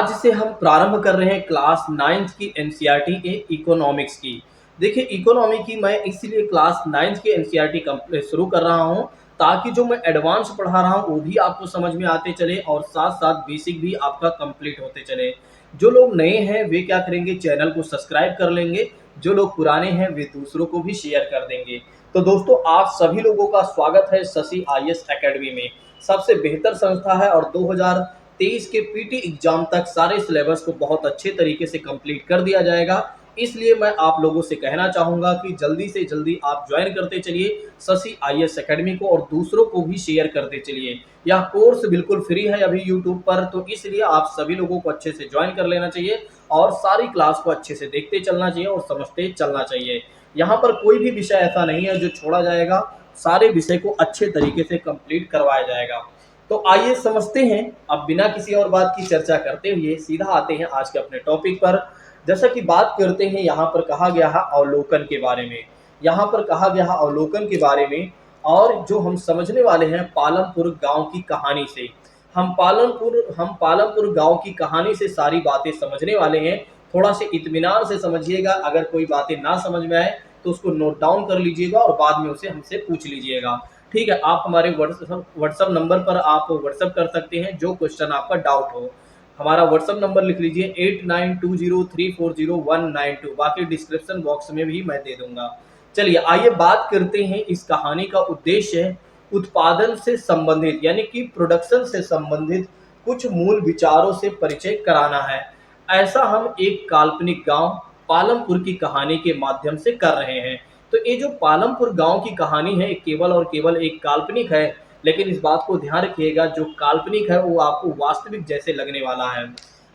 आज से हम प्रारंभ कर रहे हैं क्लास 9th की एनसीईआरटी के इकोनॉमिक्स की। देखिए इकोनॉमी की मैं इसीलिए क्लास 9th की एनसीईआरटी शुरू कर रहा हूं ताकि जो मैं एडवांस पढ़ा रहा हूं वो भी आपको समझ में आते चले और साथ साथ बेसिक भी आपका कंप्लीट होते चले। जो लोग नए हैं वे क्या करेंगे, चैनल को सब्सक्राइब कर लेंगे। जो लोग पुराने हैं वे दूसरों को भी शेयर कर देंगे। तो दोस्तों आप सभी लोगों का स्वागत है शशि आईएएस एकेडमी में। सबसे बेहतर संस्था है और 2023 के पीटी एग्जाम तक सारे सिलेबस को बहुत अच्छे तरीके से कंप्लीट कर दिया जाएगा। इसलिए मैं आप लोगों से कहना चाहूँगा कि जल्दी से जल्दी आप ज्वाइन करते चलिए शशि आईएएस एकेडमी को और दूसरों को भी शेयर करते चलिए। यह कोर्स बिल्कुल फ्री है अभी यूट्यूब पर, तो इसलिए आप सभी लोगों को अच्छे से ज्वाइन कर लेना चाहिए और सारी क्लास को अच्छे से देखते चलना चाहिए और समझते चलना चाहिए। यहाँ पर कोई भी विषय ऐसा नहीं है जो छोड़ा जाएगा, सारे विषय को अच्छे तरीके से कंप्लीट करवाया जाएगा। तो आइए समझते हैं। अब बिना किसी और बात की चर्चा करते हुए सीधा आते हैं आज के अपने टॉपिक पर। जैसा कि बात करते हैं, यहाँ पर कहा गया है अवलोकन के बारे में। यहाँ पर कहा गया है अवलोकन के बारे में और जो हम समझने वाले हैं पालमपुर गांव की कहानी से। हम पालमपुर गांव की कहानी से सारी बातें समझने वाले हैं। थोड़ा से इत्मीनान से समझिएगा, अगर कोई बातें ना समझ में आए तो उसको नोट डाउन कर लीजिएगा और बाद में उसे हमसे पूछ लीजिएगा। ठीक है, आप हमारे व्हाट्सएप नंबर पर आप व्हाट्सएप कर सकते हैं जो क्वेश्चन आपका डाउट हो। हमारा व्हाट्सएप नंबर लिख लीजिए 8920340192। बाकी डिस्क्रिप्शन बॉक्स में भी मैं दे दूंगा। चलिए आइए बात करते हैं। इस कहानी का उद्देश्य उत्पादन से संबंधित यानी कि प्रोडक्शन से संबंधित कुछ मूल विचारों से परिचय कराना है। ऐसा हम एक काल्पनिक गांव पालमपुर की कहानी के माध्यम से कर रहे हैं। तो ये जो पालमपुर गांव की कहानी है केवल और केवल एक काल्पनिक है, लेकिन इस बात को ध्यान रखिएगा जो काल्पनिक है वो आपको वास्तविक जैसे लगने वाला है।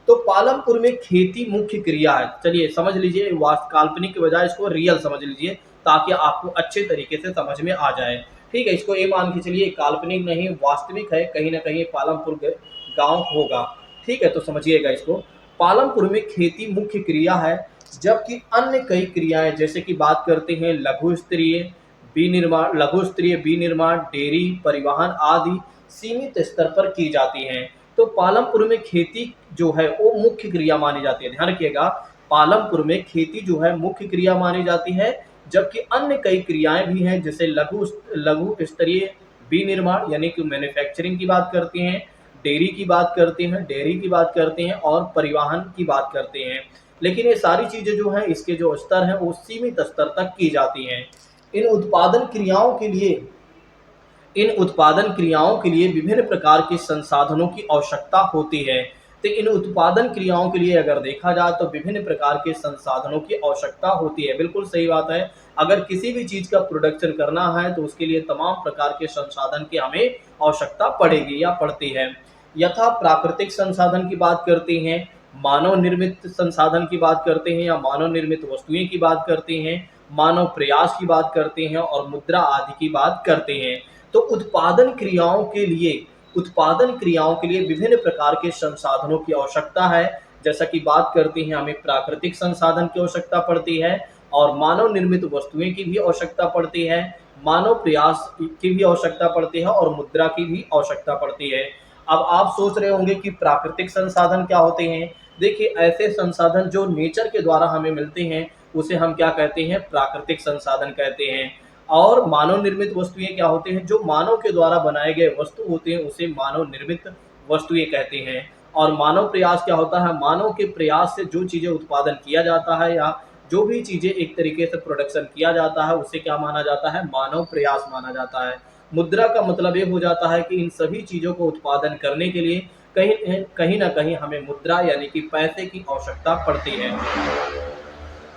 तो पालमपुर में खेती मुख्य क्रिया है। चलिए समझ लीजिए, काल्पनिक के बजाय इसको रियल समझ लीजिए ताकि आपको अच्छे तरीके से समझ में आ जाए। ठीक है, इसको ये मान के चलिए काल्पनिक नहीं वास्तविक है, कहीं ना कहीं पालमपुर गांव होगा। ठीक है, तो समझिएगा इसको। पालमपुर में खेती मुख्य क्रिया है जबकि अन्य कई क्रियाएं जैसे कि बात करते हैं लघु स्तरीय विनिर्माण, डेयरी, परिवहन आदि सीमित स्तर पर की जाती हैं। तो पालमपुर में खेती जो है वो मुख्य क्रिया मानी जाती है। ध्यान रखिएगा, पालमपुर में खेती जो है मुख्य क्रिया मानी जाती है, जबकि अन्य कई क्रियाएं भी हैं जैसे लघु स्तरीय विनिर्माण यानी कि मैन्युफैक्चरिंग की बात करते हैं, डेयरी की बात करते हैं और परिवहन की बात करते हैं। लेकिन ये सारी चीजें जो हैं इसके जो स्तर हैं वो सीमित स्तर तक की जाती हैं। इन उत्पादन क्रियाओं के लिए विभिन्न प्रकार के संसाधनों की आवश्यकता होती है। तो इन उत्पादन क्रियाओं के लिए अगर देखा जाए तो विभिन्न प्रकार के संसाधनों की आवश्यकता होती है। बिल्कुल सही बात है। अगर किसी भी चीज का प्रोडक्शन करना है तो उसके लिए तमाम प्रकार के संसाधन की हमें आवश्यकता पड़ेगी या पड़ती है। यथा प्राकृतिक संसाधन की बात करते हैं, मानव निर्मित संसाधन की बात करते हैं या मानव निर्मित वस्तुएं की बात करते हैं, मानव प्रयास की बात करते हैं और मुद्रा आदि की बात करते हैं। तो उत्पादन क्रियाओं के लिए विभिन्न प्रकार के संसाधनों की आवश्यकता है। जैसा कि बात करते हैं, हमें प्राकृतिक संसाधन की आवश्यकता पड़ती है और मानव निर्मित वस्तुएं की भी आवश्यकता पड़ती है, मानव प्रयास की भी आवश्यकता पड़ती है और मुद्रा की भी आवश्यकता पड़ती है। अब आप सोच रहे होंगे कि प्राकृतिक संसाधन क्या होते हैं। देखिए, ऐसे संसाधन जो नेचर के द्वारा हमें मिलते हैं उसे हम क्या कहते हैं, प्राकृतिक संसाधन कहते हैं। और मानव निर्मित वस्तुएं क्या होते हैं, जो मानव के द्वारा बनाए गए वस्तु होते हैं उसे मानव निर्मित वस्तुएं कहते हैं। और मानव प्रयास क्या होता है, मानव के प्रयास से जो चीजें उत्पादन किया जाता है या जो भी चीजें एक तरीके से प्रोडक्शन किया जाता है उसे क्या माना जाता है, मानव प्रयास माना जाता है। मुद्रा का मतलब ये हो जाता है कि इन सभी चीजों को उत्पादन करने के लिए कहीं ना कहीं हमें मुद्रा यानी कि पैसे की आवश्यकता पड़ती है।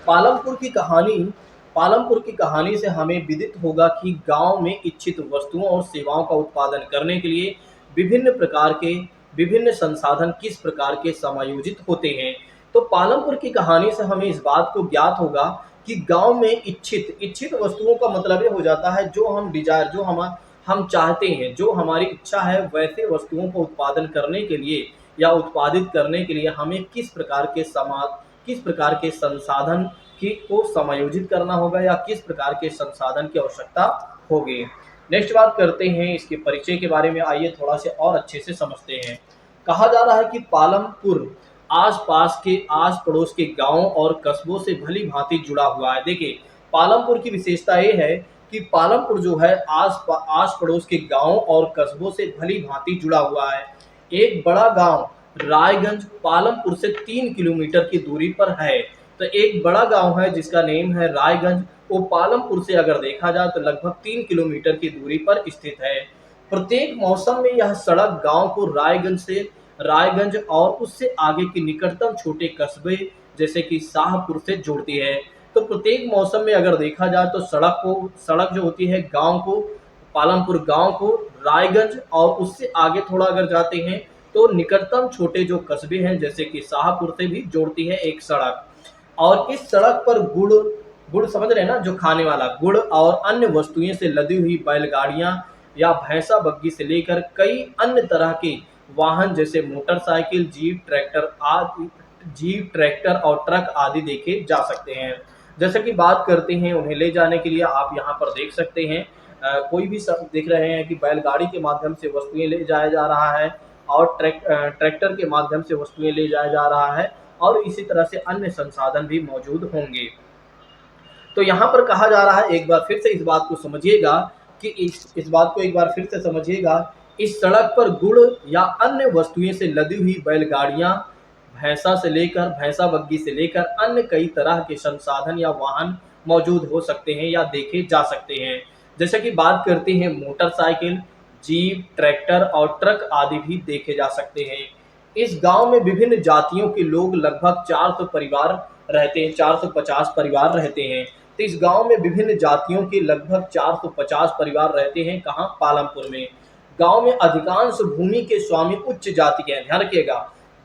पालमपुर की कहानी पालमपुर की कहानी से हमें विदित होगा कि गांव में इच्छित वस्तुओं और सेवाओं का उत्पादन करने के लिए विभिन्न संसाधन किस प्रकार के समायोजित होते हैं। तो पालमपुर की कहानी से हमें इस बात को ज्ञात होगा कि गांव में इच्छित वस्तुओं का मतलब ये हो जाता है जो हम डिजायर, जो हम चाहते हैं, जो हमारी इच्छा है वैसे वस्तुओं को उत्पादन करने के लिए या उत्पादित करने के लिए हमें किस प्रकार के संसाधन को समायोजित करना होगा या किस प्रकार के संसाधन की आवश्यकता होगी। नेक्स्ट बात करते हैं इसके परिचय के बारे में। आइए थोड़ा से और अच्छे से समझते हैं। कहा जा रहा है कि आस पड़ोस के गांवों और कस्बों से भली भांति जुड़ा हुआ है। देखिए, पालमपुर की विशेषता ये है कि पालमपुर जो है आस पड़ोस के गांवों और कस्बों से भली भांति जुड़ा हुआ है। एक बड़ा गांव रायगंज पालमपुर से 3 किलोमीटर की दूरी पर है। तो एक बड़ा गांव है जिसका नेम है रायगंज, वो पालमपुर से अगर देखा जाए तो लगभग 3 किलोमीटर की दूरी पर स्थित है। प्रत्येक मौसम में यह सड़क गांव को रायगंज और उससे आगे के निकटतम छोटे कस्बे जैसे कि शाहपुर से जोड़ती है। तो प्रत्येक मौसम में अगर देखा जाए तो सड़क जो होती है गांव को, पालमपुर गांव को रायगंज और उससे आगे थोड़ा अगर जाते हैं तो निकटतम छोटे जो कस्बे हैं जैसे कि शाहपुर से भी जोड़ती है एक सड़क। और इस सड़क पर गुड़ गुड़ समझ रहे हैं ना, जो खाने वाला गुड़ और अन्य वस्तुएं से लदी हुई बैलगाड़ियां या भैंसा बग्गी से लेकर कई अन्य तरह के वाहन जैसे मोटरसाइकिल, जीप ट्रैक्टर और ट्रक आदि देखे जा सकते हैं। जैसे कि बात करते हैं उन्हें ले जाने के लिए, आप यहाँ पर देख सकते हैं कोई भी सब देख रहे हैं कि बैलगाड़ी के माध्यम से वस्तुएं ले जाया जा रहा है और ट्रैक्टर के माध्यम से वस्तुएं ले जाया जा रहा है और इसी तरह से अन्य संसाधन भी मौजूद होंगे। तो यहाँ पर कहा जा रहा है, एक बार फिर से इस बात को समझिएगा कि इस बात को एक बार फिर से समझिएगा, इस सड़क पर गुड़ या अन्य वस्तुएं से लदी हुई बैलगाड़ियां भैंसा बग्गी से लेकर अन्य कई तरह के संसाधन या वाहन मौजूद हो सकते हैं या देखे जा सकते हैं। जैसे कि बात करते हैं मोटरसाइकिल, जीप, ट्रैक्टर और ट्रक आदि भी देखे जा सकते हैं। इस गांव में विभिन्न जातियों के लोग लगभग 400 परिवार रहते हैं, 450 परिवार रहते हैं। तो इस गांव में विभिन्न जातियों के लगभग 450 परिवार रहते हैं। कहाँ? पालमपुर में। गांव में अधिकांश भूमि के स्वामी उच्च जाति के हैं। ध्यान रखिएगा,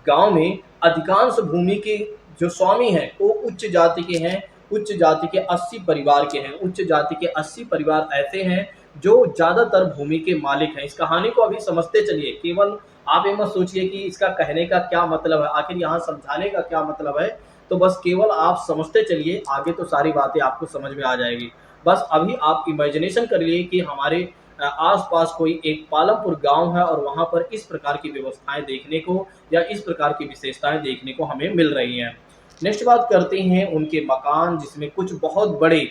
गांव में अधिकांश भूमि के जो स्वामी हैं वो उच्च जाति के हैं। उच्च जाति के 80 परिवार के हैं। उच्च जाति के 80 परिवार ऐसे हैं जो ज्यादातर भूमि के मालिक हैं। इस कहानी को अभी समझते चलिए, केवल आप ये मत सोचिए कि इसका कहने का क्या मतलब है, आखिर यहाँ समझाने का क्या मतलब है। तो बस केवल आप समझते चलिए, आगे तो सारी बातें आपको समझ में आ जाएगी। बस अभी आप इमेजिनेशन कर लिए कि हमारे आस-पास कोई एक पालमपुर गाँव है और वहाँ पर इस प्रकार की व्यवस्थाएँ देखने को या इस प्रकार की विशेषताएँ देखने को हमें मिल रही हैं। नेक्स्ट बात करते हैं उनके मकान, जिसमें कुछ बहुत बड़े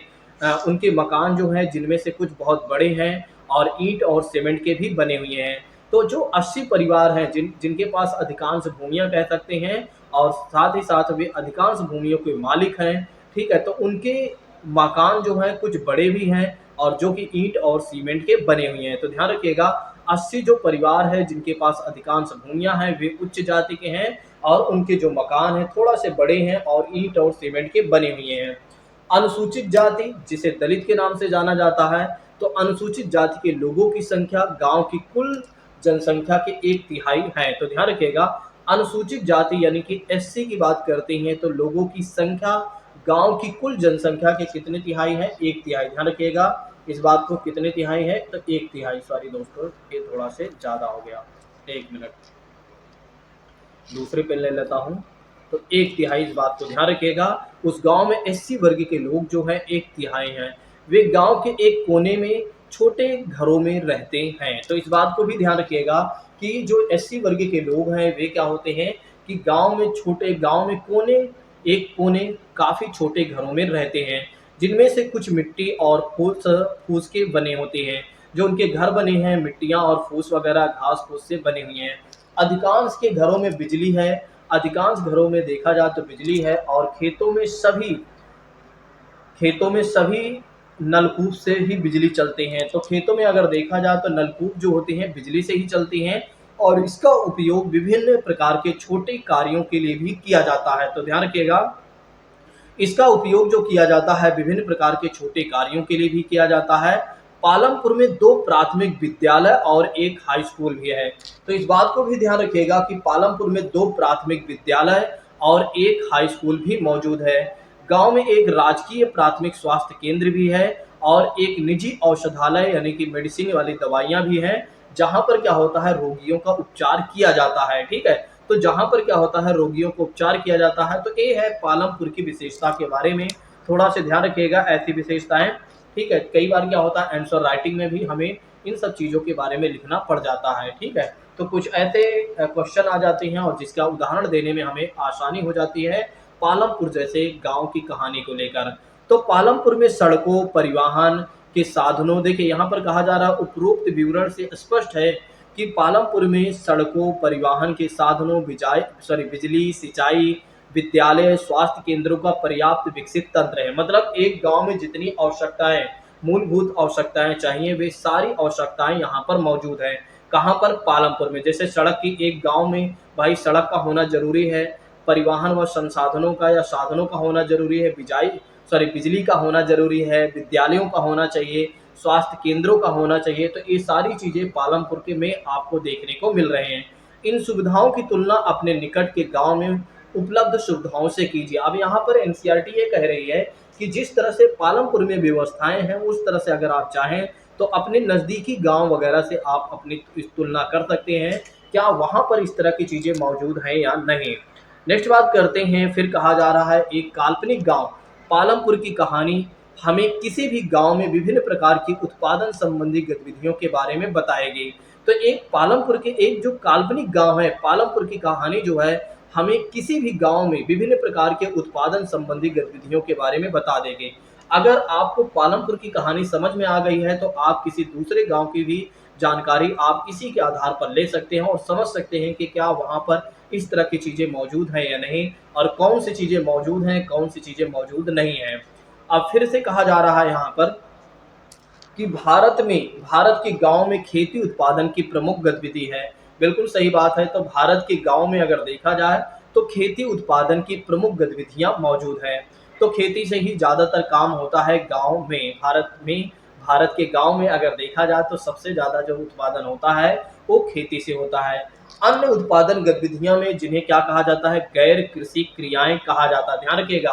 उनके मकान जो हैं जिनमें से कुछ बहुत बड़े हैं और ईंट और सीमेंट के भी बने हुए हैं। तो जो 80 परिवार हैं जिनके पास अधिकांश भूमियाँ कह सकते हैं और साथ ही साथ वे अधिकांश भूमियों के मालिक हैं, ठीक है? तो उनके मकान जो हैं कुछ बड़े भी हैं और जो कि ईंट और सीमेंट के बने हुए हैं। तो ध्यान रखिएगा, 80 जो परिवार है जिनके पास अधिकांश भूमियाँ हैं वे उच्च जाति के हैं और उनके जो मकान हैं थोड़ा से बड़े हैं और ईंट और सीमेंट के बने हुए हैं। अनुसूचित जाति, जिसे दलित के नाम से जाना जाता है, तो अनुसूचित जाति के लोगों की संख्या गांव की कुल जनसंख्या के 1/3 है। तो ध्यान रखिएगा, अनुसूचित जाति यानी कि एससी की बात करते हैं तो लोगों की संख्या गांव की कुल जनसंख्या के कितने तिहाई है? 1/3। ध्यान रखिएगा इस बात को, कितने तिहाई है? तो 1/3। सॉरी दोस्तों, ये थोड़ा से ज़्यादा हो गया, 1 मिनट दूसरे पे ले लेता हूँ। तो 1/3 इस बात को ध्यान रखिएगा। उस गांव में एससी वर्ग के लोग जो हैं 1/3 हैं। वे गांव के एक कोने में छोटे घरों में रहते हैं। तो इस बात को भी ध्यान रखिएगा कि जो एससी वर्ग के लोग हैं वे क्या होते हैं कि गांव में कोने काफ़ी छोटे घरों में रहते हैं, जिनमें से कुछ मिट्टी और फूस के बने होते हैं। जो उनके घर बने हैं मिट्टियाँ और फूस वगैरह घास फूस से बने हुए हैं। अधिकांश के घरों में बिजली है, अधिकांश घरों में देखा जाए तो बिजली है और खेतों में सभी नलकूप से ही बिजली चलते हैं। तो खेतों में अगर देखा जाए तो नलकूप जो होते हैं बिजली से ही चलते हैं और इसका उपयोग विभिन्न प्रकार के छोटे कार्यों के लिए भी किया जाता है। तो ध्यान रखिएगा, इसका उपयोग जो किया जाता है विभिन्न प्रकार के छोटे कार्यों के लिए भी किया जाता है। पालमपुर में 2 प्राथमिक विद्यालय और एक हाई स्कूल भी है। तो इस बात को भी ध्यान रखिएगा कि पालमपुर में 2 प्राथमिक विद्यालय और एक हाई स्कूल भी मौजूद है। गांव में एक राजकीय प्राथमिक स्वास्थ्य केंद्र भी है और एक निजी औषधालय यानी कि मेडिसिन वाली दवाइयाँ भी हैं, जहाँ पर क्या होता है रोगियों का उपचार किया जाता है। ठीक है, तो जहाँ पर क्या होता है रोगियों को उपचार किया जाता है। तो ये है पालमपुर की विशेषता के बारे में, थोड़ा से ध्यान रखिएगा ऐसी विशेषताएं। ठीक है, कई बार क्या होता है आंसर राइटिंग में भी हमें इन सब चीज़ों के बारे में लिखना पड़ जाता है, ठीक है। तो कुछ ऐसे क्वेश्चन आ जाते हैं और जिसका उदाहरण देने में हमें आसानी हो जाती है पालमपुर जैसे गांव की कहानी को लेकर। तो पालमपुर में सड़कों, परिवहन के साधनों, देखिए यहाँ पर कहा जा रहा है उपरोक्त विवरण से स्पष्ट है कि पालमपुर में सड़कों, परिवहन के साधनों, बिजली, सिंचाई, विद्यालय, स्वास्थ्य केंद्रों का पर्याप्त विकसित तंत्र है। मतलब एक गांव में जितनी आवश्यकताएं, मूलभूत आवश्यकताएं चाहिए, वे सारी आवश्यकताएं यहाँ पर मौजूद हैं। कहाँ पर? पालमपुर में। जैसे सड़क की, एक गांव में भाई सड़क का होना जरूरी है, परिवहन व संसाधनों का या साधनों का होना जरूरी है, बिजली का होना जरूरी है, विद्यालयों का होना चाहिए, स्वास्थ्य केंद्रों का होना चाहिए। तो ये सारी चीजें पालमपुर के में आपको देखने को मिल रहे हैं। इन सुविधाओं की तुलना अपने निकट के गांव में उपलब्ध सुविधाओं से कीजिए। अब यहाँ पर एनसीईआरटी ये कह रही है कि जिस तरह से पालमपुर में व्यवस्थाएं हैं, उस तरह से अगर आप चाहें तो अपने नज़दीकी गांव वगैरह से आप अपनी इस तुलना कर सकते हैं, क्या वहां पर इस तरह की चीज़ें मौजूद हैं या नहीं। नेक्स्ट बात करते हैं, फिर कहा जा रहा है एक काल्पनिक गांव पालमपुर की कहानी हमें किसी भी गांव में विभिन्न प्रकार की उत्पादन संबंधी गतिविधियों के बारे में बताएगी। तो एक पालमपुर के एक जो काल्पनिक गांव है, पालमपुर की कहानी जो है हमें किसी भी गांव में विभिन्न प्रकार के उत्पादन संबंधी गतिविधियों के बारे में बता देगी। अगर आपको पालमपुर की कहानी समझ में आ गई है तो आप किसी दूसरे गांव की भी जानकारी आप इसी के आधार पर ले सकते हैं और समझ सकते हैं कि क्या वहां पर इस तरह की चीजें मौजूद हैं या नहीं, और कौन सी चीजें मौजूद हैं, कौन सी चीजें मौजूद नहीं हैं। अब फिर से कहा जा रहा है यहाँ पर कि भारत के गांव में खेती उत्पादन की प्रमुख गतिविधि है। बिल्कुल सही बात है। तो भारत के गांव में अगर देखा जाए तो खेती उत्पादन की प्रमुख गतिविधियां मौजूद हैं। तो खेती से ही ज़्यादातर काम होता है गांव में। भारत के गांव में अगर देखा जाए तो सबसे ज़्यादा जो उत्पादन होता है वो खेती से होता है। अन्य उत्पादन गतिविधियां में जिन्हें क्या कहा जाता है? गैर कृषि क्रियाएं कहा जाता है। ध्यान रखिएगा,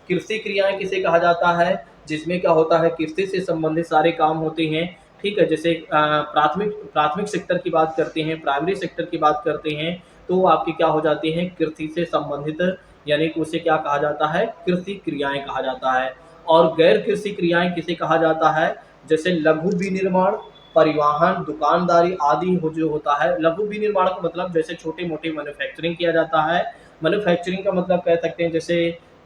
कृषि क्रियाएं किसे कहा जाता है? जिसमें क्या होता है, कृषि से संबंधित सारे काम होते हैं, ठीक है। जैसे प्राथमिक प्राथमिक सेक्टर की बात करते हैं, प्राइमरी सेक्टर की बात करते हैं, तो वो आपकी क्या हो जाती हैं? कृषि से संबंधित, यानी कि उसे क्या कहा जाता है? कृषि क्रियाएं कहा जाता है। और गैर कृषि क्रियाएं किसे कहा जाता है? जैसे लघु विनिर्माण, परिवहन, दुकानदारी आदि हो जो होता है। लघु विनिर्माण का मतलब जैसे छोटे मोटे मैन्युफैक्चरिंग किया जाता है। मैन्युफैक्चरिंग का मतलब कह सकते हैं जैसे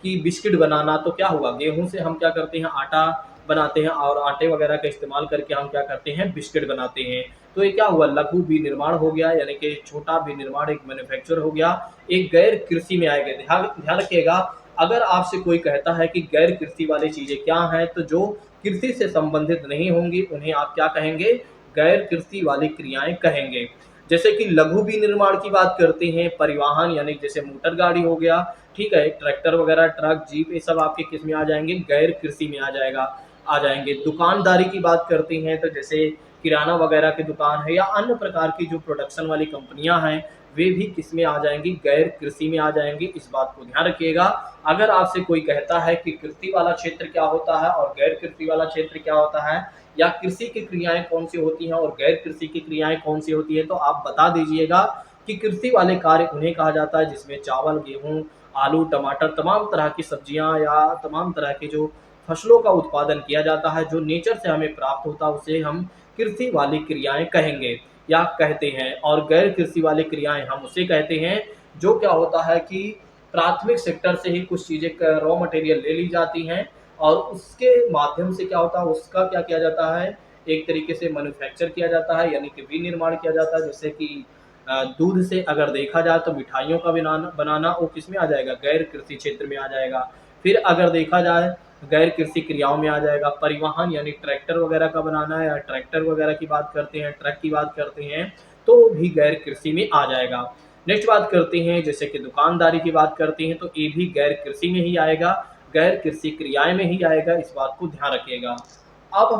कि बिस्किट बनाना। तो क्या हुआ, गेहूं से हम क्या करते हैं? आटा बनाते हैं और आटे वगैरह का इस्तेमाल करके हम क्या करते हैं? बिस्किट बनाते हैं। तो ये क्या हुआ? लघु विनिर्माण हो गया, यानी कि छोटा विनिर्माण, एक मैन्युफैक्चर हो गया। एक गैर कृषि में आएगा। ध्यान ध्यान रखिएगा, अगर आपसे कोई कहता है कि गैर कृषि वाली चीजें क्या हैं, तो जो कृषि से संबंधित नहीं होंगी उन्हें आप क्या कहेंगे? गैर कृषि वाली क्रियाएं कहेंगे। जैसे कि लघु विनिर्माण की बात करते हैं, परिवहन यानी जैसे मोटर गाड़ी हो गया, ठीक है, ट्रैक्टर वगैरह, ट्रक, जीप, ये सब आपके किस में आ जाएंगे? गैर कृषि में आ जाएंगे। दुकानदारी की बात करते हैं तो जैसे किराना वगैरह की दुकान है या अन्य प्रकार की जो प्रोडक्शन वाली कंपनियां हैं, वे भी किस में आ जाएंगी? गैर कृषि में आ जाएंगी। इस बात को ध्यान रखिएगा। अगर आपसे कोई कहता है कि कृषि वाला क्षेत्र क्या होता है और गैर कृषि वाला क्षेत्र क्या होता है, या कृषि की क्रियाएं कौन सी होती हैं और गैर कृषि की क्रियाएं कौन सी होती है, तो आप बता दीजिएगा कि कृषि वाले कार्य उन्हें कहा जाता है जिसमें चावल, गेहूं, आलू, टमाटर, तमाम तरह की सब्जियां या तमाम तरह के जो फसलों का उत्पादन किया जाता है, जो नेचर से हमें प्राप्त होता है, उसे हम कृषि वाली क्रियाएं कहेंगे या कहते हैं। और गैर कृषि वाली क्रियाएं हम उसे कहते हैं जो क्या होता है कि प्राथमिक सेक्टर से ही कुछ चीज़ें रॉ मटेरियल ले ली जाती हैं और उसके माध्यम से क्या होता है, उसका क्या किया जाता है? एक तरीके से मैन्युफैक्चर किया जाता है, यानी कि विनिर्माण किया जाता है। जैसे कि दूध से अगर देखा जाए तो मिठाइयों का बनाना बनाना वो किस में आ जाएगा? गैर कृषि क्षेत्र में आ जाएगा। फिर अगर देखा जाए गैर कृषि क्रियाओं में आ जाएगा परिवहन, यानी ट्रैक्टर वगैरह का बनाना है, या ट्रैक्टर वगैरह की बात करते हैं, ट्रक की बात करते हैं, तो भी गैर कृषि में आ जाएगा। नेक्स्ट बात करते हैं जैसे कि दुकानदारी की बात करते हैं, तो ये भी गैर कृषि में ही आएगा, गैर कृषि क्रियाएं में ही आएगा। इस बात को ध्यान रखिएगा। अब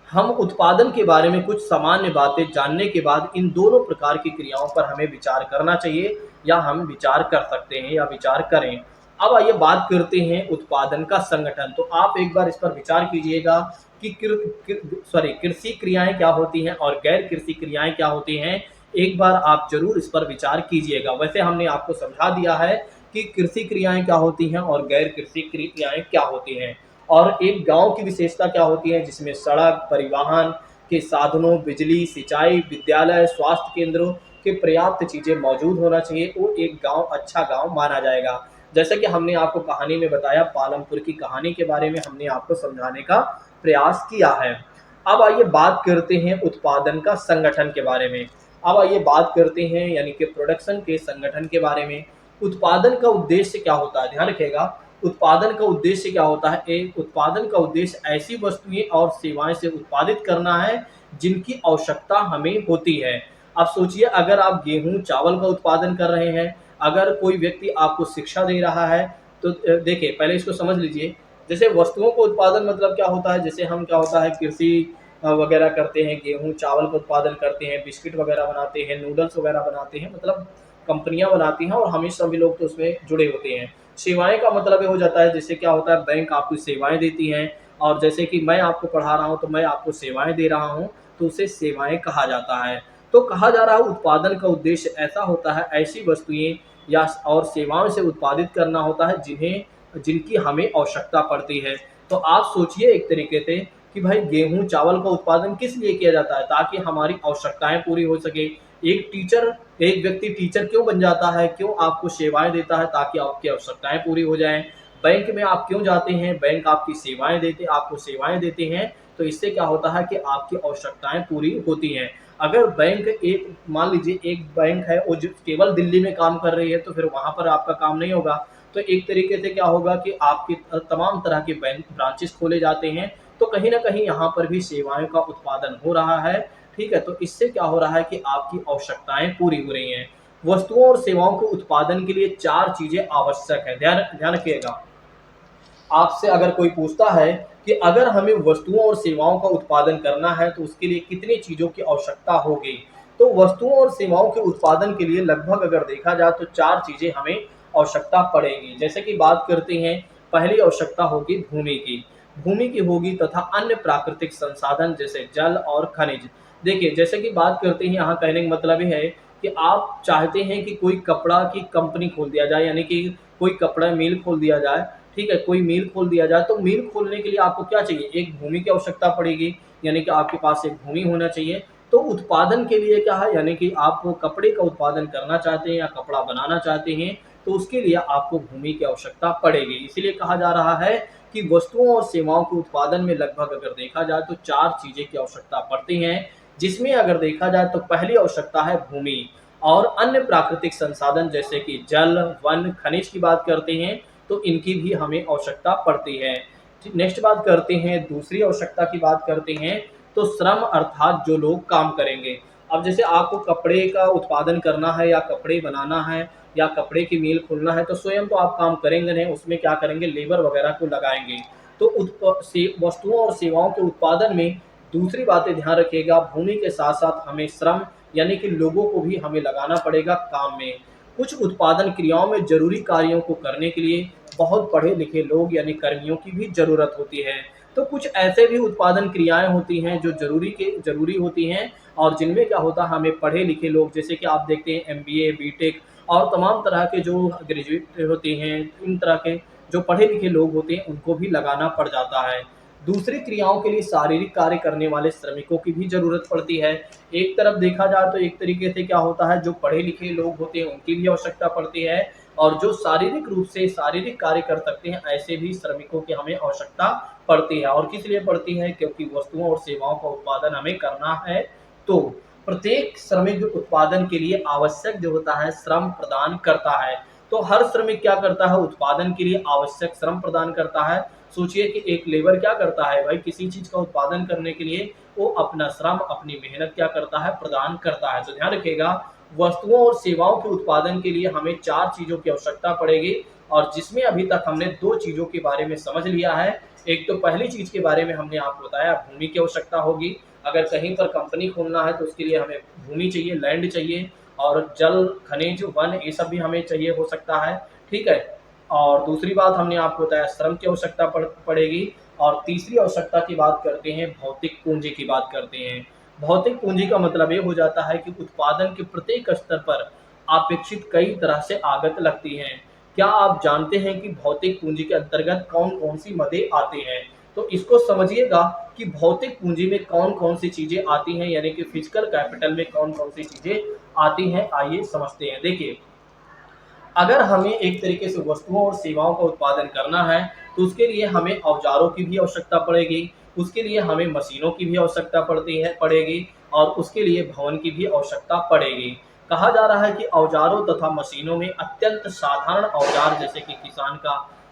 हम उत्पादन के बारे में कुछ सामान्य बातें जानने के बाद इन दोनों प्रकार की क्रियाओं पर हमें विचार करना चाहिए, या हम विचार कर सकते हैं या विचार करें। अब आइए बात करते हैं उत्पादन का संगठन। तो आप एक बार इस पर विचार कीजिएगा कि कृषि क्रियाएं क्या होती हैं और गैर कृषि क्रियाएं क्या होती हैं। एक बार आप जरूर इस पर विचार कीजिएगा। वैसे हमने आपको समझा दिया है कि कृषि क्रियाएं क्या होती हैं और गैर कृषि क्रियाएं क्या होती हैं, और एक गांव की विशेषता क्या होती है जिसमें सड़क, परिवहन के साधनों, बिजली, सिंचाई, विद्यालय, स्वास्थ्य केंद्रों के पर्याप्त चीज़ें मौजूद होना चाहिए, वो एक गाँव अच्छा गाँव माना जाएगा। जैसा कि हमने आपको कहानी में बताया, पालमपुर की कहानी के बारे में हमने आपको समझाने का प्रयास किया है। अब आइए बात करते हैं उत्पादन का संगठन के बारे में। अब आइए बात करते हैं यानी कि प्रोडक्शन के संगठन के बारे में। उत्पादन का उद्देश्य क्या होता है? ध्यान रखिएगा, उत्पादन का उद्देश्य क्या होता है? एक उत्पादन का उद्देश्य ऐसी वस्तुएं और सेवाएं से उत्पादित करना है जिनकी आवश्यकता हमें होती है। अब सोचिए, अगर आप गेहूं चावल का उत्पादन कर रहे हैं, अगर कोई व्यक्ति आपको शिक्षा दे रहा है, तो देखिए पहले इसको समझ लीजिए। जैसे वस्तुओं को उत्पादन मतलब क्या होता है, जैसे हम क्या होता है कृषि वगैरह करते हैं, गेहूँ चावल का उत्पादन करते हैं, बिस्किट वगैरह बनाते हैं, नूडल्स वगैरह बनाते हैं, मतलब कंपनियां बनाती हैं और हम सभी लोग तो उसमें जुड़े होते हैं। सेवाएं का मतलब ये हो जाता है, जैसे क्या होता है बैंक आपको सेवाएं देती हैं, और जैसे कि मैं आपको पढ़ा रहा हूँ तो मैं आपको सेवाएं दे रहा हूँ, तो उसे सेवाएं कहा जाता है। तो कहा जा रहा है उत्पादन का उद्देश्य ऐसा होता है, ऐसी वस्तुएं या और सेवाओं से उत्पादित करना होता है जिनकी हमें आवश्यकता पड़ती है। तो आप सोचिए एक तरीके से कि भाई गेहूँ चावल का उत्पादन किस लिए किया जाता है? ताकि हमारी आवश्यकताएं पूरी हो सके। एक व्यक्ति टीचर क्यों बन जाता है? क्यों आपको सेवाएं देता है? ताकि आपकी आवश्यकताएं पूरी हो जाएं। बैंक में आप क्यों जाते हैं? बैंक आपको सेवाएं देते हैं, तो इससे क्या होता है कि आपकी आवश्यकताएं पूरी होती हैं। अगर बैंक एक मान लीजिए एक बैंक है वो जो केवल दिल्ली में काम कर रही है, तो फिर वहां पर आपका काम नहीं होगा। तो एक तरीके से क्या होगा कि आपकी तमाम तरह के बैंक ब्रांचेस खोले जाते हैं, तो कहीं ना कहीं यहाँ पर भी सेवाओं का उत्पादन हो रहा है। ठीक है, तो इससे क्या हो रहा है कि आपकी आवश्यकताएं पूरी हो रही हैं। वस्तुओं और सेवाओं के उत्पादन के लिए चार चीजें आवश्यक है, ध्यान ध्यान रखिएगा। आपसे अगर कोई पूछता है कि अगर हमें वस्तुओं और सेवाओं का उत्पादन करना है तो उसके लिए कितनी चीज़ों की आवश्यकता होगी, तो वस्तुओं और सेवाओं के उत्पादन के लिए लगभग अगर देखा जाए तो चार चीज़ें हमें आवश्यकता पड़ेगी। जैसे कि बात करते हैं, पहली आवश्यकता होगी भूमि की होगी तथा अन्य प्राकृतिक संसाधन जैसे जल और खनिज। देखिए जैसे कि बात करते हैं, यहाँ कहने का मतलब ये है कि आप चाहते हैं कि कोई कपड़ा की कंपनी खोल दिया जाए, यानी कि कोई कपड़ा मिल खोल दिया जाए। ठीक है, कोई मिल खोल दिया जाए, तो मिल खोलने के लिए आपको क्या चाहिए? एक भूमि की आवश्यकता पड़ेगी, यानी कि आपके पास एक भूमि होना चाहिए। तो उत्पादन के लिए क्या है, यानी कि आप कपड़े का उत्पादन करना चाहते हैं या कपड़ा बनाना चाहते हैं, तो उसके लिए आपको भूमि की आवश्यकता पड़ेगी। इसीलिए कहा जा रहा है कि वस्तुओं और सेवाओं के उत्पादन में लगभग अगर देखा जाए तो चार चीजें की आवश्यकता पड़ती हैं, जिसमें अगर देखा जाए तो पहली आवश्यकता है भूमि, और अन्य प्राकृतिक संसाधन जैसे कि जल, वन, खनिज की बात करते हैं, तो इनकी भी हमें आवश्यकता पड़ती है। नेक्स्ट बात करते हैं, दूसरी आवश्यकता की बात करते हैं, तो श्रम अर्थात जो लोग काम करेंगे। अब जैसे आपको कपड़े का उत्पादन करना है या कपड़े बनाना है या कपड़े की मील खोलना है, तो स्वयं तो आप काम करेंगे नहीं, उसमें क्या करेंगे? लेबर वगैरह को लगाएंगे। तो वस्तुओं और सेवाओं के उत्पादन में दूसरी बातें ध्यान रखिएगा, भूमि के साथ साथ हमें श्रम यानी कि लोगों को भी हमें लगाना पड़ेगा काम में। कुछ उत्पादन क्रियाओं में जरूरी कार्यों को करने के लिए बहुत पढ़े लिखे लोग यानी कर्मियों की भी जरूरत होती है। तो कुछ ऐसे भी उत्पादन क्रियाएं होती हैं जो जरूरी होती हैं, और जिनमें क्या होता है हमें पढ़े लिखे लोग, जैसे कि आप देखते हैं एमबीए, बीटेक और तमाम तरह के जो ग्रेजुएट होते हैं, इन तरह के जो पढ़े लिखे लोग होते हैं उनको भी लगाना पड़ जाता है। दूसरी क्रियाओं के लिए शारीरिक कार्य करने वाले श्रमिकों की भी जरूरत पड़ती है। एक तरफ देखा जाए तो एक तरीके से क्या होता है, जो पढ़े लिखे लोग होते हैं उनकी भी आवश्यकता पड़ती है, और जो शारीरिक रूप से शारीरिक कार्य कर सकते हैं ऐसे भी श्रमिकों की हमें आवश्यकता पड़ती है। और किस लिए पड़ती है? क्योंकि वस्तुओं और सेवाओं का उत्पादन हमें करना है। तो प्रत्येक श्रमिक उत्पादन के लिए आवश्यक जो होता है श्रम प्रदान करता है। तो हर श्रमिक क्या करता है? उत्पादन के लिए आवश्यक श्रम प्रदान करता है। सोचिए कि एक लेबर क्या करता है भाई, किसी चीज का उत्पादन करने के लिए वो अपना श्रम, अपनी मेहनत क्या करता है? प्रदान करता है। तो ध्यान रखिएगा, वस्तुओं और सेवाओं के उत्पादन के लिए हमें चार चीजों की आवश्यकता पड़ेगी, और जिसमें अभी तक हमने दो चीजों के बारे में समझ लिया है। एक तो पहली चीज के बारे में हमने आपको बताया, भूमि की आवश्यकता होगी। अगर कहीं पर कंपनी खोलना है तो उसके लिए हमें भूमि चाहिए, लैंड चाहिए, और जल, खनिज, वन ये सब भी हमें चाहिए हो सकता है। ठीक है, और दूसरी बात हमने आपको बताया श्रम की आवश्यकता पड़ेगी। और तीसरी आवश्यकता की बात करते हैं, भौतिक पूंजी की बात करते हैं। भौतिक पूंजी का मतलब ये हो जाता है कि उत्पादन के प्रत्येक स्तर पर अपेक्षित कई तरह से आगत लगती हैं। क्या आप जानते हैं कि भौतिक पूंजी के अंतर्गत कौन कौन सी मदें आती हैं? तो इसको समझिएगा कि भौतिक पूंजी में कौन-कौन सी चीज़ें आती हैं, यानी कि फिजिकल कैपिटल में कौन-कौन सी चीज़ें आती हैं, आइए समझते हैं। देखिए, अगर हमें एक तरीके से वस्तुओं और सेवाओं का उत्पादन करना है, तो उसके लिए हमें औज़ारों की भी आवश्यकता पड़ेगी, उसके लिए हमें मशीनों की भी आवश्यकता पड़ेगी और उसके लिए भवन की भी आवश्यकता पड़ेगी। कहा जा रहा है कि औज़ारों तथा मशीनों में अत्यंत साधारण औज़ार जैसे कि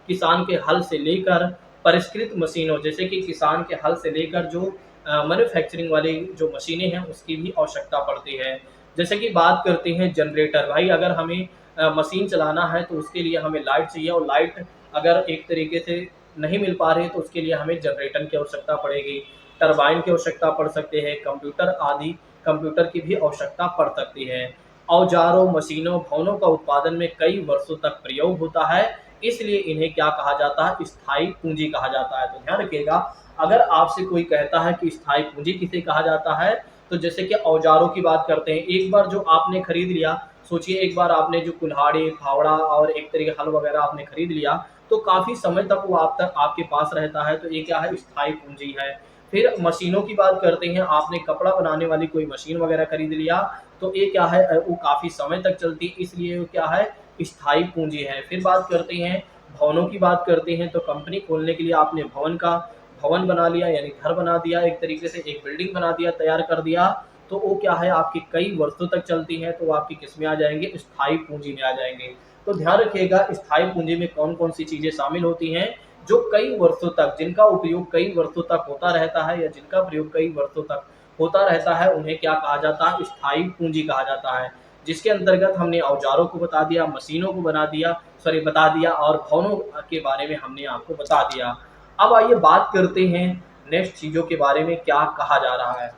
किसान के हल से लेकर परिष्कृत मशीनों जैसे कि किसान के हल से लेकर जो मैन्युफैक्चरिंग वाली जो मशीनें हैं, उसकी भी आवश्यकता पड़ती है। जैसे कि बात करते हैं जनरेटर, भाई अगर हमें मशीन चलाना है तो उसके लिए हमें लाइट चाहिए और लाइट अगर एक तरीके से नहीं मिल पा रही है तो उसके लिए हमें जनरेटर की आवश्यकता पड़ेगी, टरबाइन की आवश्यकता पड़ सकती है, कंप्यूटर की भी आवश्यकता पड़ सकती है। औजारों, मशीनों, भवनों का उत्पादन में कई वर्षों तक प्रयोग होता है, इसलिए इन्हें क्या कहा जाता है? स्थायी पूंजी कहा जाता है। तो ध्यान रखिएगा, अगर आपसे कोई कहता है कि स्थायी पूंजी किसे कहा जाता है, तो जैसे कि औजारों की बात करते हैं, एक बार जो आपने खरीद लिया, सोचिए एक बार आपने जो कुल्हाड़ी, फावड़ा और एक तरीके हल वगैरह आपने खरीद लिया, तो काफ़ी समय तक वो आप तक आपके पास रहता है, तो ये क्या है? स्थायी पूंजी है। फिर मशीनों की बात करते हैं, आपने कपड़ा बनाने वाली कोई मशीन वगैरह खरीद लिया, तो ये क्या है? वो काफ़ी समय तक चलती है, इसलिए वो क्या है? स्थायी पूंजी है। फिर बात करते हैं, भवनों की बात करते हैं, तो कंपनी खोलने के लिए आपने भवन बना लिया, यानी घर बना दिया, एक तरीके से एक बिल्डिंग बना दिया, तैयार कर दिया, तो वो क्या है? आपकी कई वर्षों तक चलती है, तो वो आपकी किस में आ जाएँगे? स्थायी पूंजी में आ जाएँगे। तो ध्यान रखिएगा, स्थायी पूंजी में कौन-कौन सी चीज़ें शामिल होती हैं, जो कई वर्षों तक जिनका उपयोग कई वर्षों तक होता रहता है या जिनका प्रयोग कई वर्षों तक होता रहता है, उन्हें क्या कहा जाता है? स्थायी पूंजी कहा जाता है। जिसके अंतर्गत हमने औज़ारों को बता दिया, मशीनों को बता दिया और भवनों के बारे में हमने आपको बता दिया। अब आइए बात करते हैं नेक्स्ट चीज़ों के बारे में क्या कहा जा रहा है।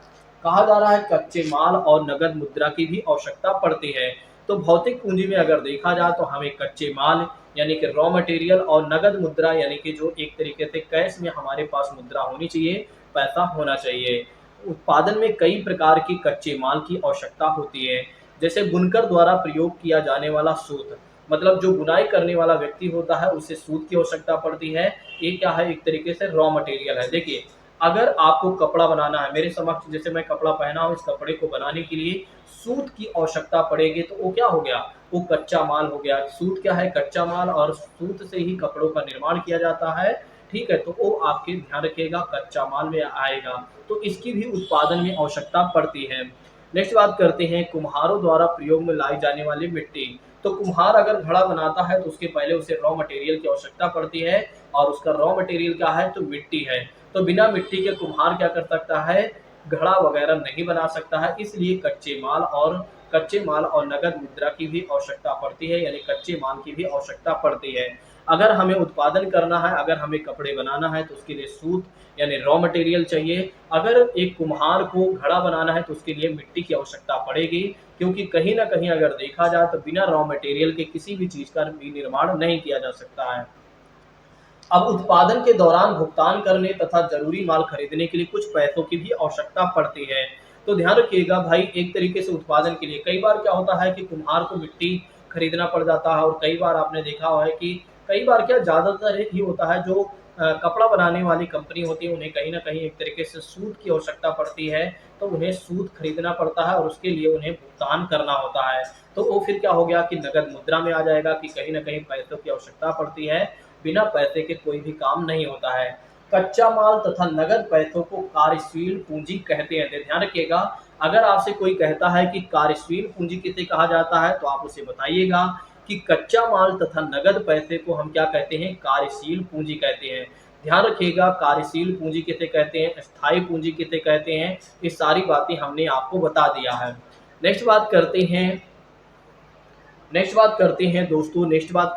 कहा जा रहा है कच्चे माल और नकद मुद्रा की भी आवश्यकता पड़ती है। तो भौतिक पूंजी में अगर देखा जाए तो हमें कच्चे माल यानी कि रॉ मटेरियल और नकद मुद्रा यानी कि जो एक तरीके से कैश में हमारे पास मुद्रा होनी चाहिए, पैसा होना चाहिए। उत्पादन में कई प्रकार की कच्चे माल की आवश्यकता होती है, जैसे बुनकर द्वारा प्रयोग किया जाने वाला सूत, मतलब जो बुनाई करने वाला व्यक्ति होता है उसे सूत की आवश्यकता पड़ती है। ये क्या है? एक तरीके से रॉ मटेरियल है। देखिए, अगर आपको कपड़ा बनाना है, मेरे समक्ष जैसे मैं कपड़ा पहना हूँ, इस कपड़े को बनाने के लिए सूत की आवश्यकता पड़ेगी, तो वो क्या हो गया? वो कच्चा माल हो गया। सूत क्या है? कच्चा माल, और सूत से ही कपड़ों का निर्माण किया जाता है। ठीक है? तो वो आपके ध्यान रखिएगा कच्चा माल में आएगा, तो इसकी भी उत्पादन में आवश्यकता पड़ती है। नेक्स्ट बात करते हैं कुम्हारों द्वारा प्रयोग में लाई जाने वाली मिट्टी। तो कुम्हार अगर घड़ा बनाता है तो उसके पहले उसे रॉ मटेरियल की आवश्यकता पड़ती है, और उसका रॉ मटेरियल क्या है? तो मिट्टी है। तो बिना मिट्टी के कुम्हार क्या कर सकता है? घड़ा वगैरह नहीं बना सकता है, इसलिए कच्चे माल और नकद मुद्रा की भी आवश्यकता पड़ती है, यानी कच्चे माल की भी आवश्यकता पड़ती है। अगर हमें उत्पादन करना है, अगर हमें कपड़े बनाना है तो उसके लिए सूत यानी रॉ मटेरियल चाहिए। अगर एक कुम्हार को घड़ा बनाना है तो उसके लिए मिट्टी की आवश्यकता पड़ेगी, क्योंकि कहीं न कहीं अगर देखा जाए तो बिना रॉ मटेरियल के किसी भी चीज़ का विनिर्माण नहीं किया जा सकता है। अब उत्पादन के दौरान भुगतान करने तथा ज़रूरी माल खरीदने के लिए कुछ पैसों की भी आवश्यकता पड़ती है। तो ध्यान रखिएगा भाई, एक तरीके से उत्पादन के लिए कई बार क्या होता है कि कुम्हार को मिट्टी खरीदना पड़ जाता है, और कई बार आपने देखा हुआ है कि कई बार क्या ज़्यादातर ही होता है, जो कपड़ा बनाने वाली कंपनी होती है, उन्हें कहीं न कहीं एक तरीके से सूत की आवश्यकता पड़ती है, तो उन्हें सूत खरीदना पड़ता है और उसके लिए उन्हें भुगतान करना होता है। तो वो फिर क्या हो गया कि नकद मुद्रा में आ जाएगा कि कहीं न कहीं पैसों की आवश्यकता पड़ती है, बिना पैसे के कोई भी काम नहीं होता है। कच्चा माल तथा नकद पैसों को कार्यशील पूंजी कहते हैं। तो ध्यान रखिएगा, अगर आपसे कोई कहता है कि कार्यशील पूंजी किसे कहा जाता है, तो आप उसे बताइएगा कि कच्चा माल तथा नकद पैसे को हम क्या कहते हैं? कार्यशील पूंजी कहते हैं। ध्यान रखिएगा, कार्यशील पूंजी किसे कहते हैं, स्थायी पूंजी किसे कहते हैं, ये सारी बातें हमने आपको बता दिया है। नेक्स्ट बात करते हैं नेक्स्ट बात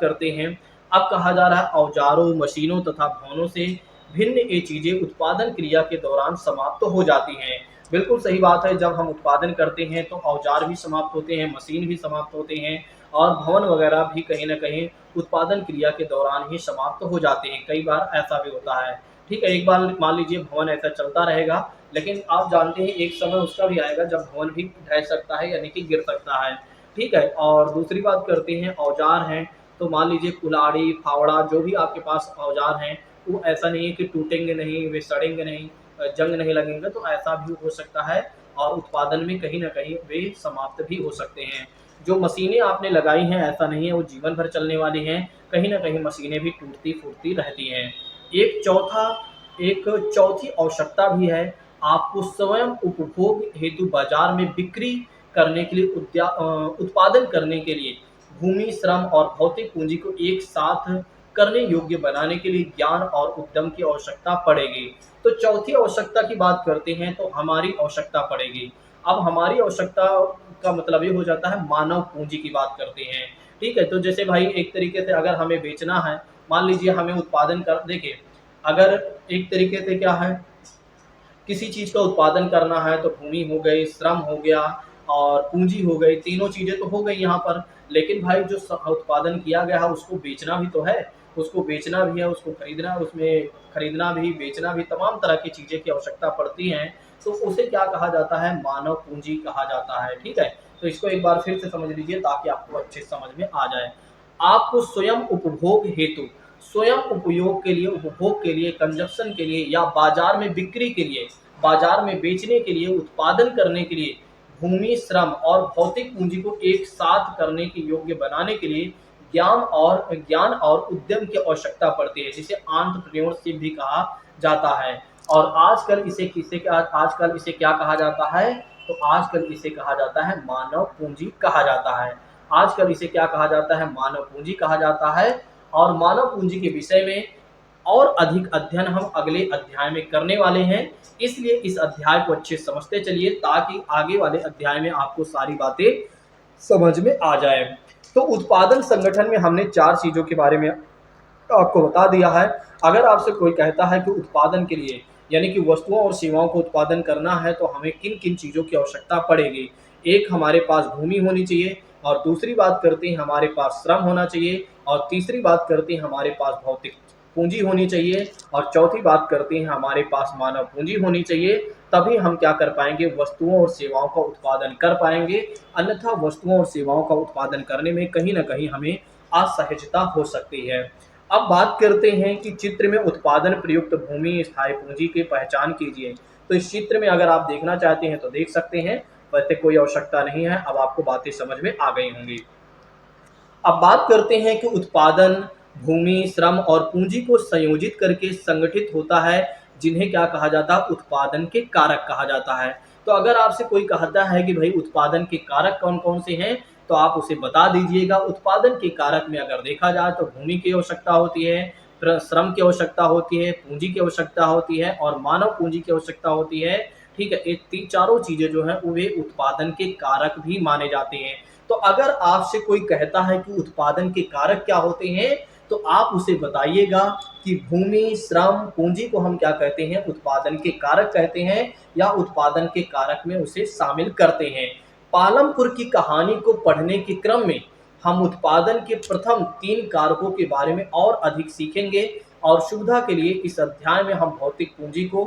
करते हैं, अब कहा जा रहा है औजारों, मशीनों तथा भवनों से भिन्न ये चीज़ें उत्पादन क्रिया के दौरान समाप्त तो हो जाती हैं। बिल्कुल सही बात है, जब हम उत्पादन करते हैं तो औजार भी समाप्त होते हैं, मशीन भी समाप्त होते हैं, और भवन वगैरह भी कहीं न कहीं उत्पादन क्रिया के दौरान ही समाप्त हो जाते हैं। कई बार ऐसा भी होता है। ठीक है, एक बार मान लीजिए भवन ऐसा चलता रहेगा, लेकिन आप जानते हैं एक समय उसका भी आएगा जब भवन भी ढह सकता है, यानी कि गिर सकता है। ठीक है, और दूसरी बात करते हैं औजार हैं, तो मान लीजिए कुल्हाड़ी, फावड़ा, जो भी आपके पास औजार हैं, वो ऐसा नहीं है कि टूटेंगे नहीं, वे सड़ेंगे नहीं, जंग नहीं लगेंगे, तो ऐसा भी हो सकता है और उत्पादन में कहीं न कहीं वे समाप्त भी हो सकते हैं। जो मशीनें आपने लगाई हैं, ऐसा नहीं है वो जीवन भर चलने वाली हैं, कहीं न कहीं मशीनें भी टूटती-फूटती रहती हैं। एक चौथा एक चौथी आवश्यकता भी है, आपको स्वयं उपभोग हेतु बाज़ार में बिक्री करने के लिए उत्पादन करने के लिए भूमि, श्रम और भौतिक पूँजी को एक साथ करने योग्य बनाने के लिए ज्ञान और उद्यम की आवश्यकता पड़ेगी। तो चौथी आवश्यकता की बात करते हैं तो हमारी आवश्यकता पड़ेगी। अब हमारी आवश्यकता का मतलब ये हो जाता है मानव पूँजी की बात करते हैं, ठीक है? तो जैसे भाई एक तरीके से अगर हमें बेचना है, मान लीजिए हमें उत्पादन कर देखिए, अगर एक तरीके से क्या है, किसी चीज़ का उत्पादन करना है तो भूमि हो गई, श्रम हो गया और पूँजी हो गई, तीनों चीज़ें तो हो गई यहाँ पर। लेकिन भाई जो उत्पादन किया गया है उसको बेचना भी तो है, उसको बेचना भी है, उसको खरीदना, उसमें खरीदना भी, बेचना भी, तमाम तरह की चीज़ें की आवश्यकता पड़ती हैं। तो उसे क्या कहा जाता है? मानव पूँजी कहा जाता है, ठीक है? तो इसको एक बार फिर से समझ लीजिए ताकि आपको अच्छे से समझ में आ जाए। आपको स्वयं उपभोग हेतु, स्वयं उपयोग के लिए, उपभोग के लिए, कंजप्शन के लिए या बाजार में बिक्री के लिए, बाजार में बेचने के लिए, उत्पादन करने के लिए भूमि, श्रम और भौतिक पूंजी को एक साथ करने के योग्य बनाने के लिए ज्ञान और उद्यम की आवश्यकता पड़ती है, जिसे एंटरप्रेन्योरशिप भी कहा जाता है। और आजकल इसे क्या कहा जाता है? तो आजकल इसे कहा जाता है मानव पूंजी कहा जाता है। आजकल इसे क्या कहा जाता है? मानव पूंजी कहा जाता है। और मानव पूंजी के विषय में और अधिक अध्ययन हम अगले अध्याय में करने वाले हैं। इसलिए इस अध्याय को अच्छे से समझते चलिए ताकि आगे वाले अध्याय में आपको सारी बातें समझ में आ जाए। तो उत्पादन संगठन में हमने 4 चीज़ों के बारे में आपको बता दिया है। अगर आपसे कोई कहता है कि उत्पादन के लिए यानी कि वस्तुओं और सेवाओं को उत्पादन करना है तो हमें किन-किन चीज़ों की आवश्यकता पड़ेगी। एक हमारे पास भूमि होनी चाहिए और दूसरी बात करते हैं हमारे पास श्रम होना चाहिए और तीसरी बात करते हैं हमारे पास भौतिक पूँजी होनी चाहिए और चौथी बात करते हैं हमारे पास मानव पूँजी होनी चाहिए। तभी हम क्या कर पाएँगे? वस्तुओं और सेवाओं का उत्पादन कर पाएँगे। अन्यथा वस्तुओं और सेवाओं का उत्पादन करने में कहीं न कहीं हमें असहजता हो सकती है। अब बात करते हैं कि चित्र में उत्पादन प्रयुक्त भूमि स्थायी पूंजी की पहचान कीजिए। तो इस चित्र में अगर आप देखना चाहते हैं तो देख सकते हैं, वैसे कोई आवश्यकता नहीं है, अब आपको बातें समझ में आ गई होंगी। अब बात करते हैं कि उत्पादन भूमि, श्रम और पूंजी को संयोजित करके संगठित होता है, जिन्हें क्या कहा जाता है? उत्पादन के कारक कहा जाता है। तो अगर आपसे कोई कहता है कि भाई उत्पादन के कारक कौन-कौन से हैं, तो आप उसे बता दीजिएगा। उत्पादन के कारक में अगर देखा जाए तो भूमि की आवश्यकता होती है, श्रम की आवश्यकता होती है, पूंजी की आवश्यकता होती है और मानव पूंजी की आवश्यकता होती है। ठीक है? ये चारों चीज़ें जो हैं वे उत्पादन के कारक भी माने जाते हैं। तो अगर आपसे कोई कहता है कि उत्पादन के कारक क्या होते हैं, तो आप उसे बताइएगा कि भूमि, श्रम, पूंजी को हम क्या कहते हैं? उत्पादन के कारक कहते हैं या उत्पादन के कारक में उसे शामिल करते हैं। पालमपुर की कहानी को पढ़ने के क्रम में हम उत्पादन के प्रथम 3 कारकों के बारे में और अधिक सीखेंगे और सुविधा के लिए इस अध्याय में हम भौतिक पूंजी को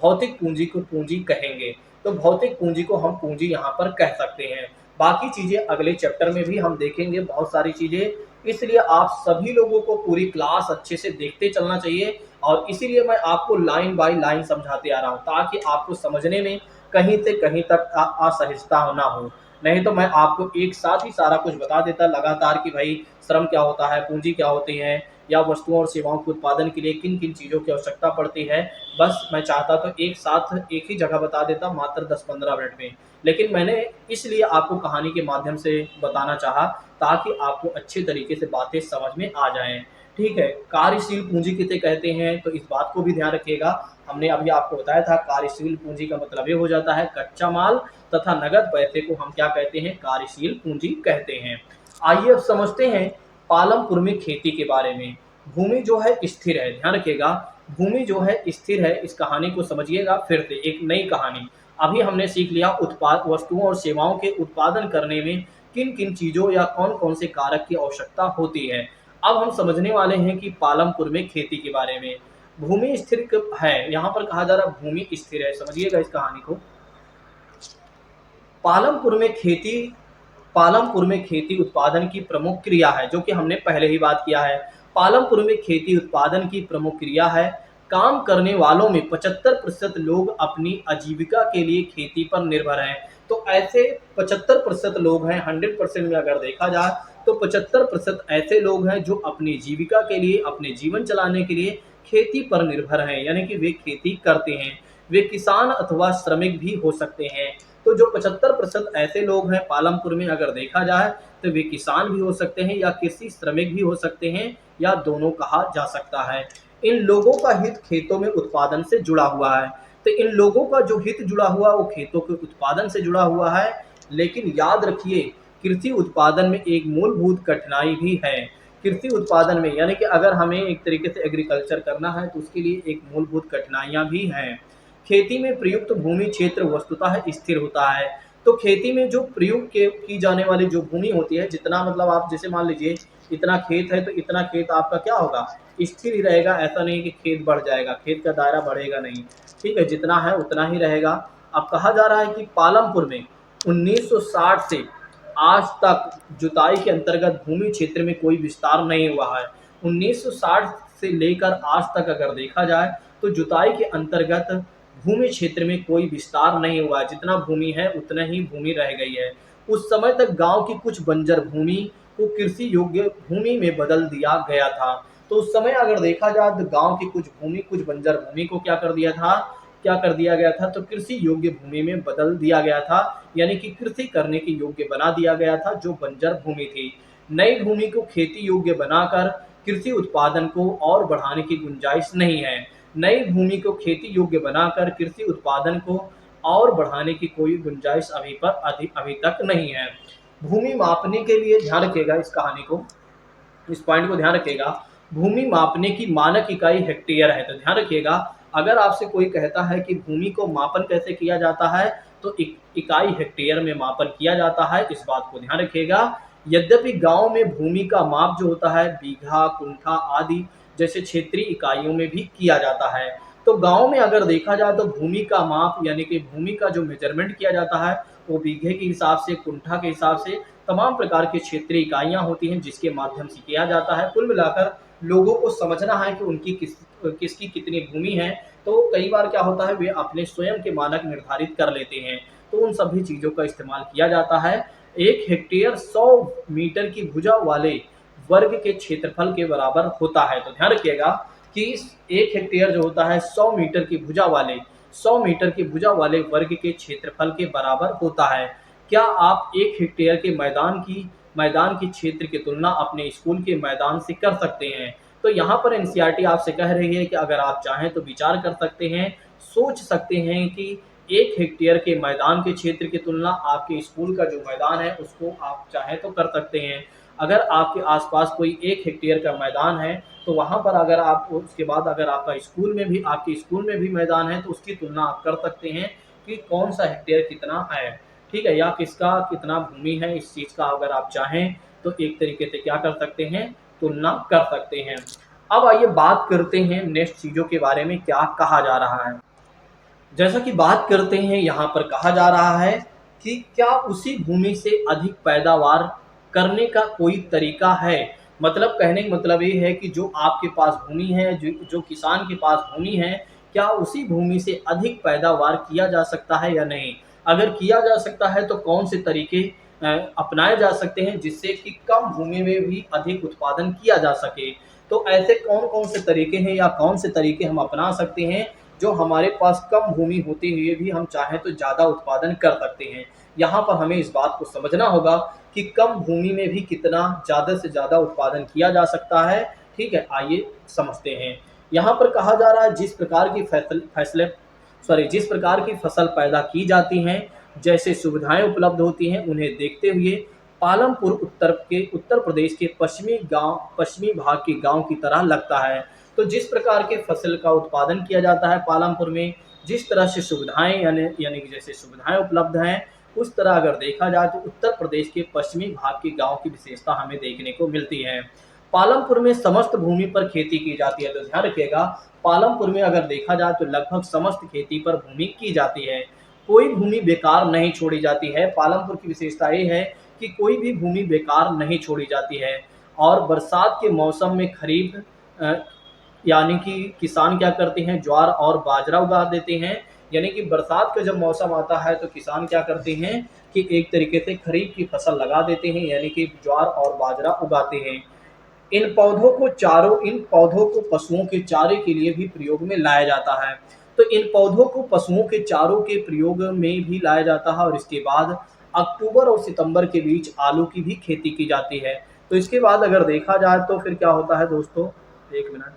पूंजी कहेंगे। तो भौतिक पूंजी को हम पूंजी यहाँ पर कह सकते हैं। बाकी चीज़ें अगले चैप्टर में भी हम देखेंगे बहुत सारी चीज़ें, इसलिए आप सभी लोगों को पूरी क्लास अच्छे से देखते चलना चाहिए और इसीलिए मैं आपको लाइन बाय लाइन समझाते आ रहा हूँ ताकि आपको समझने में कहीं से कहीं तक असहजता ना हो। नहीं तो मैं आपको एक साथ ही सारा कुछ बता देता लगातार कि भाई श्रम क्या होता है, पूंजी क्या होती है या वस्तुओं और सेवाओं के उत्पादन के लिए किन-किन चीज़ों की आवश्यकता पड़ती है। बस मैं चाहता तो एक साथ एक ही जगह बता देता मात्र 10-15 मिनट में। लेकिन मैंने इसलिए आपको कहानी के माध्यम से बताना चाहा ताकि आपको अच्छे तरीके से बातें समझ में आ जाएँ। ठीक है? कार्यशील पूँजी किसे कहते हैं तो इस बात को भी ध्यान रखिएगा। हमने अभी आपको बताया था कार्यशील पूँजी का मतलब ये हो जाता है कच्चा माल तथा नकद पैसे को हम क्या कहते हैं? कार्यशील पूँजी कहते हैं। आइए अब समझते हैं पालमपुर में खेती के बारे में। भूमि जो है स्थिर है, ध्यान रखिएगा, भूमि जो है स्थिर है, इस कहानी को समझिएगा फिर से एक नई कहानी। अभी हमने सीख लिया वस्तुओं और सेवाओं के उत्पादन करने में किन-किन चीज़ों या कौन-कौन से कारक की आवश्यकता होती है। अब हम समझने वाले हैं कि पालमपुर में खेती के बारे में। भूमि स्थिर है, यहाँ पर कहा जा रहा है भूमि स्थिर है, समझिएगा इस कहानी को। पालमपुर में खेती पालमपुर में खेती उत्पादन की प्रमुख क्रिया है, जो कि हमने पहले ही बात किया है। पालमपुर में खेती उत्पादन की प्रमुख क्रिया है। काम करने वालों में 75% लोग अपनी आजीविका के लिए खेती पर निर्भर हैं। तो ऐसे 75% लोग हैं, 100% में अगर देखा जाए तो 75% ऐसे लोग हैं जो अपनी जीविका के लिए, अपने जीवन चलाने के लिए खेती पर निर्भर हैं, यानी कि वे खेती करते हैं। वे किसान अथवा श्रमिक भी हो सकते हैं। तो जो 75% ऐसे लोग हैं पालमपुर में अगर देखा जाए तो वे किसान भी हो सकते हैं या कृषि श्रमिक भी हो सकते हैं, या दोनों कहा जा सकता है। इन लोगों का हित खेतों में उत्पादन से जुड़ा हुआ है। तो इन लोगों का जो हित जुड़ा हुआ वो खेतों के उत्पादन से जुड़ा हुआ है। लेकिन याद रखिए, कृषि उत्पादन में एक मूलभूत कठिनाई भी है। कृषि उत्पादन में यानी कि अगर हमें एक तरीके से एग्रीकल्चर करना है तो उसके लिए एक मूलभूत कठिनाइयाँ भी हैं। खेती में प्रयुक्त भूमि क्षेत्र वस्तुतः स्थिर होता है। तो खेती में जो प्रयोग की जाने वाली जो भूमि होती है, जितना मतलब आप जैसे मान लीजिए इतना खेत है तो इतना खेत आपका क्या होगा, स्थिर ही रहेगा। ऐसा नहीं कि खेत बढ़ जाएगा, खेत का दायरा बढ़ेगा नहीं, ठीक है, जितना है उतना ही रहेगा। अब कहा जा रहा है कि पालमपुर में 1960 से आज तक जुताई के अंतर्गत भूमि क्षेत्र में कोई विस्तार नहीं हुआ है। 1960 से लेकर आज तक अगर देखा जाए तो जुताई के अंतर्गत भूमि क्षेत्र में कोई विस्तार नहीं हुआ है। जितना भूमि है उतना ही भूमि रह गई है। उस समय तक गांव की कुछ बंजर भूमि को कृषि योग्य भूमि में बदल दिया गया था। तो उस समय अगर देखा जाए तो गांव की कुछ भूमि, कुछ बंजर भूमि को क्या कर दिया गया था, तो कृषि योग्य भूमि में बदल दिया गया था, यानी कि कृषि करने के योग्य बना दिया गया था जो बंजर भूमि थी। नई भूमि को खेती योग्य बनाकर कृषि उत्पादन को और बढ़ाने की गुंजाइश नहीं है। नई भूमि को खेती योग्य बनाकर कृषि उत्पादन को और बढ़ाने की कोई गुंजाइश अभी तक नहीं है। भूमि मापने के लिए ध्यान रखिएगा इस कहानी को, इस पॉइंट को ध्यान रखिएगा। भूमि मापने की मानक इकाई हेक्टेयर है। तो ध्यान रखिएगा, अगर आपसे कोई कहता है कि भूमि को मापन कैसे किया जाता है तो इकाई हेक्टेयर में मापन किया जाता है, इस बात को ध्यान रखिएगा। यद्यपि गांव में भूमि का माप जो होता है बीघा, कुंठा आदि जैसे क्षेत्रीय इकाइयों में भी किया जाता है। तो गांव में अगर देखा जाए तो भूमि का माप यानी कि भूमि का जो मेजरमेंट किया जाता है वो बीघे के हिसाब से, कुंठा के हिसाब से, तमाम प्रकार की क्षेत्रीय इकाइयाँ होती हैं जिसके माध्यम से किया जाता है। कुल मिलाकर लोगों को समझना है कि उनकी किसकी कितनी भूमि है। तो कई बार क्या होता है, वे अपने स्वयं के मानक निर्धारित कर लेते हैं, तो उन सभी चीज़ों का इस्तेमाल किया जाता है। 1 हेक्टेयर 100 मीटर की भुजा वाले वर्ग के क्षेत्रफल के बराबर होता है। तो ध्यान रखिएगा कि 1 हेक्टेयर जो होता है 100 मीटर की भुजा वाले वर्ग के क्षेत्रफल के बराबर होता है। क्या आप 1 हेक्टेयर के मैदान की क्षेत्र की तुलना अपने स्कूल के मैदान से कर सकते हैं? तो यहाँ पर एनसीईआरटी आपसे कह रही है कि अगर आप चाहें तो विचार कर सकते हैं, सोच सकते हैं कि 1 हेक्टेयर के मैदान के क्षेत्र की तुलना आपके स्कूल का जो मैदान है उसको आप चाहें तो कर सकते हैं। अगर आपके आसपास कोई 1 हेक्टेयर का मैदान है तो वहाँ पर अगर आप उसके बाद अगर आपके स्कूल में भी मैदान है तो उसकी तुलना आप कर सकते हैं कि कौन सा हेक्टेयर कितना है, ठीक है, या किसका कितना भूमि है। इस चीज़ का अगर आप चाहें तो एक तरीके से क्या कर सकते हैं, तुलना कर सकते हैं। अब आइए बात करते हैं नेक्स्ट चीज़ों के बारे में क्या कहा जा रहा है। जैसा कि बात करते हैं, यहाँ पर कहा जा रहा है कि क्या उसी भूमि से अधिक पैदावार करने का कोई तरीका है। मतलब कहने का मतलब ये है कि जो आपके पास भूमि है, जो किसान के पास भूमि है, क्या उसी भूमि से अधिक पैदावार किया जा सकता है या नहीं। अगर किया जा सकता है तो कौन से तरीके अपनाए जा सकते हैं जिससे कि कम भूमि में भी अधिक उत्पादन किया जा सके। तो ऐसे कौन कौन से तरीके हैं या कौन से तरीके हम अपना सकते हैं जो हमारे पास कम भूमि होते हुए भी हम चाहें तो ज़्यादा उत्पादन कर सकते हैं। यहाँ पर हमें इस बात को समझना होगा कि कम भूमि में भी कितना ज़्यादा से ज़्यादा उत्पादन किया जा सकता है। ठीक है, आइए समझते हैं। यहाँ पर कहा जा रहा है जिस प्रकार की फसल पैदा की जाती हैं, जैसे सुविधाएं उपलब्ध होती हैं, उन्हें देखते हुए पालमपुर उत्तर प्रदेश के पश्चिमी भाग के गांव की तरह लगता है। तो जिस प्रकार के फसल का उत्पादन किया जाता है पालमपुर में, जिस तरह से सुविधाएं यानी कि जैसे सुविधाएं उपलब्ध हैं, उस तरह अगर देखा जाए तो उत्तर प्रदेश के पश्चिमी भाग के गांव की विशेषता हमें देखने को मिलती है। पालमपुर में समस्त भूमि पर खेती की जाती है। तो ध्यान रखिएगा, पालमपुर में अगर देखा जाए तो लगभग समस्त खेती पर भूमि की जाती है, कोई भूमि बेकार नहीं छोड़ी जाती है। पालमपुर की विशेषता ये है कि कोई भी भूमि बेकार नहीं छोड़ी जाती है और बरसात के मौसम में खरीफ अ, यानी कि किसान क्या करते हैं, ज्वार और बाजरा उगा देते हैं। यानी कि बरसात का जब मौसम आता है तो किसान क्या करते हैं कि एक तरीके से खरीफ की फसल लगा देते हैं, यानी कि ज्वार और बाजरा उगाते हैं। इन पौधों को पशुओं के चारे के लिए भी प्रयोग में लाया जाता है। तो इन पौधों को पशुओं के चारों के प्रयोग में भी लाया जाता है, और इसके बाद अक्टूबर और सितंबर के बीच आलू की भी खेती की जाती है। तो इसके बाद अगर देखा जाए तो फिर क्या होता है दोस्तों, 1 मिनट।